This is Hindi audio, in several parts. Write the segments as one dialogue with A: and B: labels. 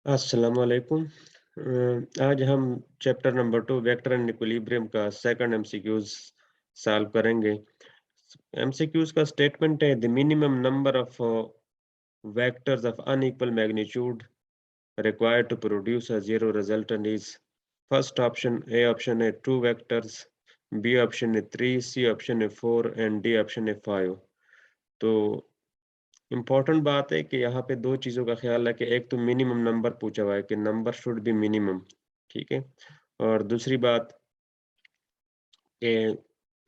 A: अस्सलाम वालेकुम। आज हम chapter number 2 vector and equilibrium का सेकंड एमसीक्यूज सॉल्व करेंगे। एमसीक्यूज का स्टेटमेंट है the minimum number of vectors of unequal magnitude required to produce a zero resultant is first option A option है 2 vectors, B option है 3, C option है 4 and D option है 5। तो इम्पोर्टेंट बात है कि यहाँ पे दो चीज़ों का ख्याल है कि एक तो मिनिमम नंबर पूछा हुआ है कि नंबर शुड बी मिनिमम, ठीक है। और दूसरी बात कि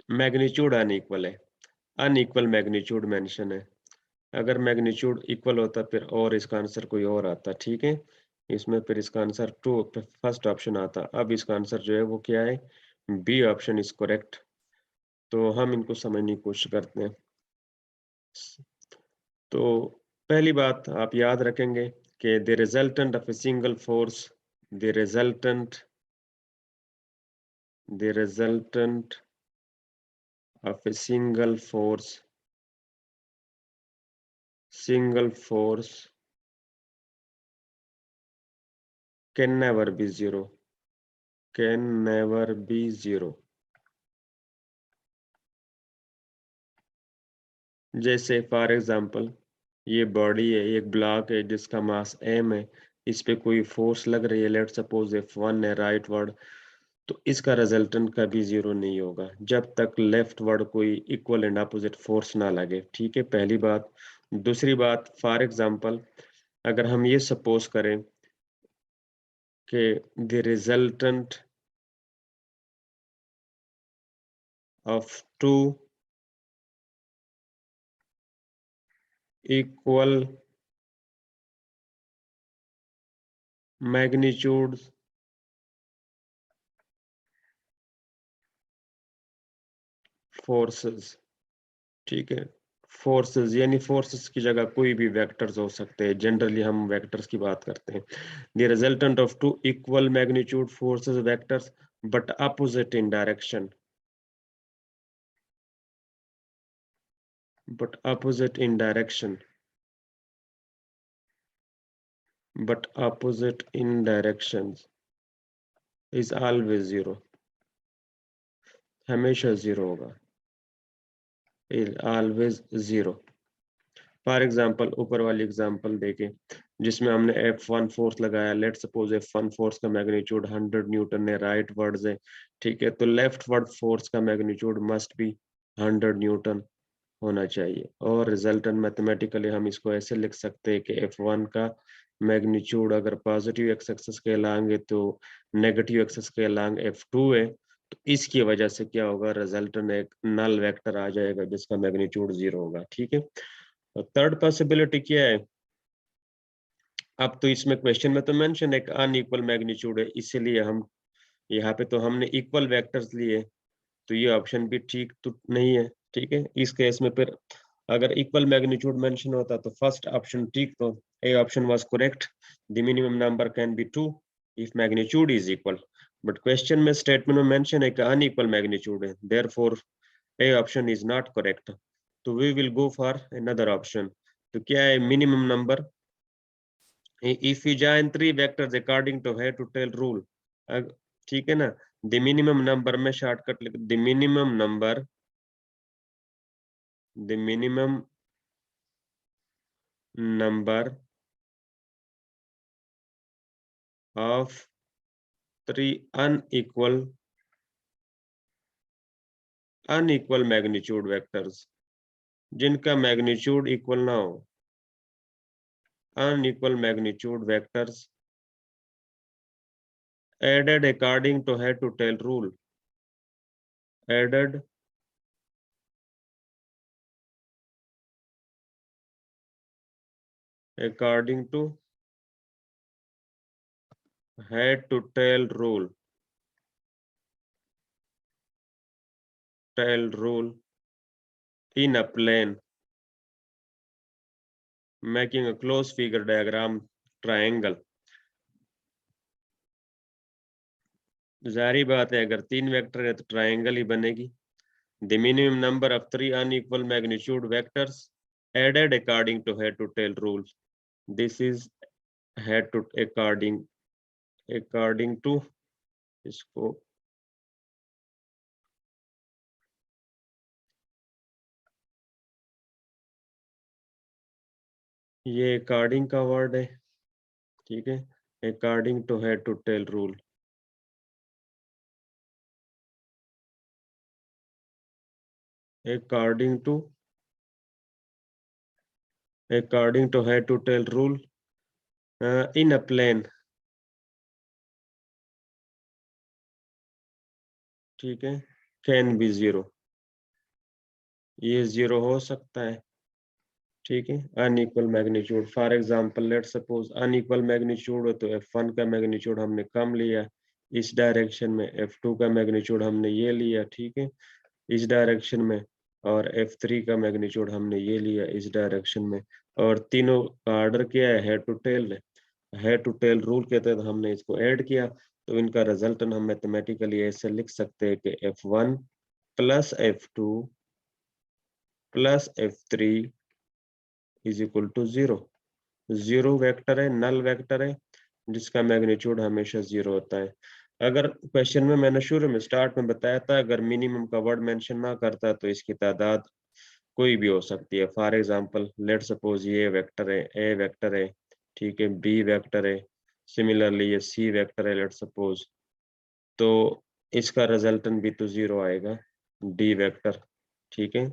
A: मैग्नीट्यूड अनइक्वल है, अनइक्वल मैग्नीट्यूड मेंशन है। अगर मैग्नीट्यूड इक्वल होता फिर और इसका आंसर कोई और आता, ठीक है। इसमें फिर इसका आंसर टू फर्स्ट ऑप्शन आता। अब इसका आंसर जो है वो क्या है, बी ऑप्शन इज करेक्ट। तो हम इनको समझने की कोशिश करते हैं। तो पहली बात आप याद रखेंगे कि the resultant of a single force, the resultant of A single force can never be zero, can never be zero। जैसे फॉर एग्जांपल ये बॉडी है, एक ब्लॉक है जिसका मास m है, इस पे कोई फोर्स लग रही है, लेट सपोज F1 है राइट वर्ड, तो इसका रिजल्टेंट कभी जीरो नहीं होगा जब तक लेफ्ट वर्ड कोई इक्वल एंड अपोजिट फोर्स ना लगे, ठीक है, पहली बात। दूसरी बात, फॉर एग्जांपल अगर हम ये सपोज करें कि the resultant of two equal magnitude forces, ठीक है। फोर्सेस यानी फोर्सेस की जगह कोई भी वेक्टर्स हो सकते हैं, जनरली हम वेक्टर्स की बात करते हैं। The resultant of two equal magnitude forces vectors but opposite in direction, but opposite in direction, but opposite in directions is always zero, हमेशा जीरो होगा, is always zero। For example ऊपर वाली एग्जांपल देखें जिसमें हमने F1 फोर्स लगाया, लेट सपोज F1 फोर्स का मैग्नीट्यूड 100 न्यूटन है, राइट वर्ड्स है, ठीक है, तो लेफ्ट वर्ड फोर्स का मैग्नीट्यूड मस्ट बी 100 न्यूटन होना चाहिए। और रिजल्टेंट मैथमेटिकली हम इसको ऐसे लिख सकते हैं कि F1 का मैग्नीट्यूड अगर पॉजिटिव एक्स एक्सिस के अलोंग है तो नेगेटिव एक्सिस के अलोंग F2 है, तो इसकी वजह से क्या होगा, रिजल्टेंट एक नल वेक्टर आ जाएगा जिसका मैग्नीट्यूड जीरो होगा, ठीक है। और थर्ड पॉसिबिलिटी क्या है, अब तो इसमें क्वेश्चन में तो मेंशन एक अनइक्वल मैग्नीट्यूड है, इसीलिए हम यहाँ पे तो हमने इक्वल वेक्टर्स लिए, तो ये ऑप्शन भी ठीक तो नहीं है, ठीक है। इस केस में फिर अगर इक्वल मैग्नीट्यूड मेंशन होता तो फर्स्ट ऑप्शन ठीक, तो A option was correct, the minimum number can be 2 if magnitude is equal. But question में स्टेटमेंट में मेंशन है कि अनइक्वल मैग्नीट्यूड है, therefore A option is not correct. तो we will go for another option. तो क्या है minimum number, if we join three vectors according to head to tail rule, ठीक है ना, द मिनिमम नंबर में शॉर्टकट लिख, the minimum number of three unequal magnitude vectors जिनका मैग्नीट्यूड इक्वल ना हो, unequal magnitude vectors added according to head to tail rule, added according to head to tail rule, in a plane making a closed figure diagram triangle। जारी बात है अगर तीन वेक्टर है तो ट्रायंगल ही बनेगी। The minimum number of three unequal magnitude vectors added according to head to tail rule. This is head to according to इसको ये according का वर्ड है, ठीक है, according to head to tail rule. According to head to tail rule in a plane, ठीक है, can be 0, ये 0 हो सकता है, ठीक है। Unequal magnitude, for example let suppose unequal magnitude हो तो f1 का मैग्नीट्यूड हमने कम लिया इस डायरेक्शन में, f2 का मैग्नीट्यूड हमने ये लिया, ठीक है, इस डायरेक्शन में, और f3 का मैग्नीट्यूड हमने ये लिया इस डायरेक्शन में, और तीनों का ऑर्डर क्या है, हेड टू टेल है। हेड टू टेल रूल के तहत हमने इसको ऐड किया, तो इनका रिजल्टेंट हम मैथमेटिकली ऐसे लिख सकते हैं कि f1 plus f2 plus f3 is equal to 0। 0 vector है, नल वेक्टर है, जिसका मैग्नीट्यूड हमेशा 0 होता है। अगर क्वेश्चन में मैंने शुरू में स्टार्ट में बताया था, अगर मिनिमम का वर्ड मेंशन ना करता तो इसकी तादाद कोई भी हो सकती है। फॉर एग्जांपल लेट सपोज ये वेक्टर है, ए वेक्टर है, ठीक है, बी वेक्टर है, सिमिलरली ये सी वेक्टर है लेट सपोज, तो इसका रिजल्टेंट भी तो 0 आएगा, डी वेक्टर, ठीक है।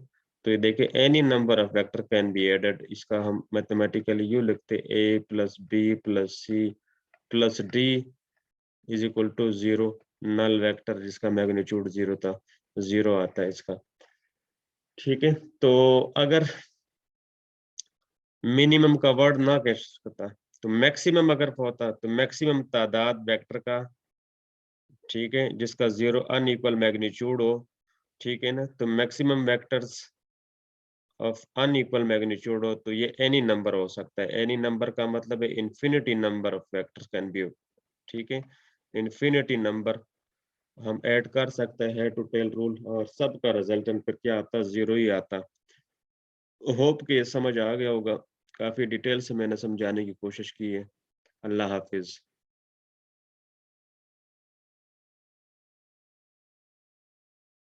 A: तो ये देखिए any number of vector can be added, इसका हम मैथमेटिकली यू लिखते A plus B plus C plus D is equal to 0, null vector जिसका मैग्नीट्यूड 0 था, 0 आता है इसका, ठीक है। तो अगर मिनिमम का वर्ड ना कह सकता तो मैक्सिमम अगर होता तो मैक्सिमम तादाद वेक्टर का, ठीक है, जिसका 0 अनइक्वल मैग्नीट्यूड हो, ठीक है ना, तो maximum vectors of unequal magnitude हो तो ये एनी नंबर हो सकता है। एनी नंबर का मतलब है infinity number of vectors can be, ठीक है, इन्फिनिटी नंबर हम ऐड कर सकते हैं टू टेल रूल, और सबका रिजल्टेंट फिर क्या आता, 0 ही आता। होप कि ये समझ आ गया होगा, काफी डिटेल से मैंने समझाने की कोशिश की है। अल्लाह हाफिज।